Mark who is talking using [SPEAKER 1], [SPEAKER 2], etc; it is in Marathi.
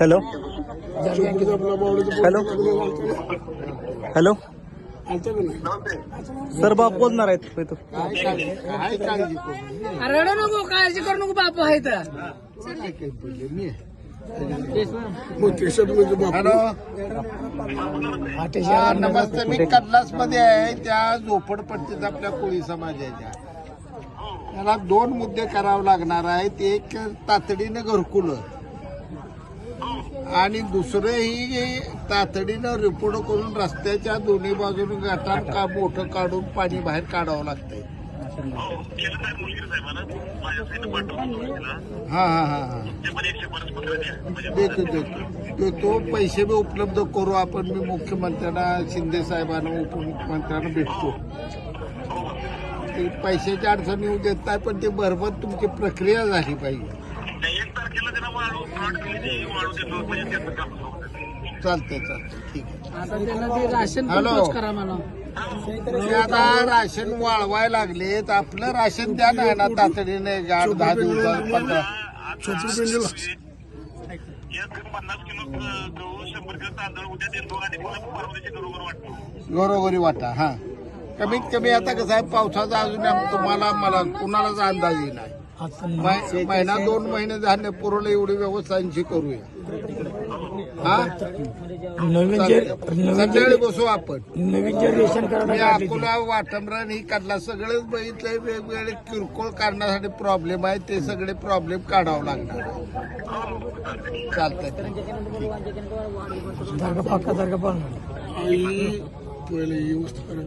[SPEAKER 1] हॅलो हॅलो हॅलो सर बाप बोलणार आहेत
[SPEAKER 2] रडू नको काळजी करू नको बाप आहे तर
[SPEAKER 3] नमस्ते. मी कडलास मध्ये आहे त्या झोपडपट्टीत आपल्या कोळी समाजाच्या. त्याला 2 मुद्दे करावे लागणार आहेत. एक तातडीनं घरकुल आणि दुसरं ही तातडीनं रिपोर्ट करून रस्त्याच्या दोन्ही बाजूने गटार का मोठं काढून पाणी बाहेर काढावं लागतंय. हा हा हा हा देतो पैसे बी उपलब्ध करू आपण. मी मुख्यमंत्र्यांना शिंदे साहेबांना उपमुख्यमंत्र्यांना भेटतो. ते पैशाची अडचण येऊ देत नाही पण ते बरोबर तुमची प्रक्रिया झाली पाहिजे. चालतंय ठीक आहे. हॅलो आता राशन वाळवाय लागलेत. आपलं राशन द्या ना तातडीने 8-10 दिवसात 15 घरोघरी वाटा. हा कमीत कमी आता कसं आहे पावसाचा अजून तुम्हाला मला कुणालाच अंदाज येईल. महिना 2 महिने झाले पुरवलं एवढी व्यवस्थांची करूया. हा संध्याकाळी बसू आपण. मी अकोला वाटमरण ही काढला सगळेच बघितले. वेगवेगळे किरकोळ काढण्यासाठी प्रॉब्लेम आहे. ते सगळे प्रॉब्लेम काढावं लागणार. चालतंय पहिले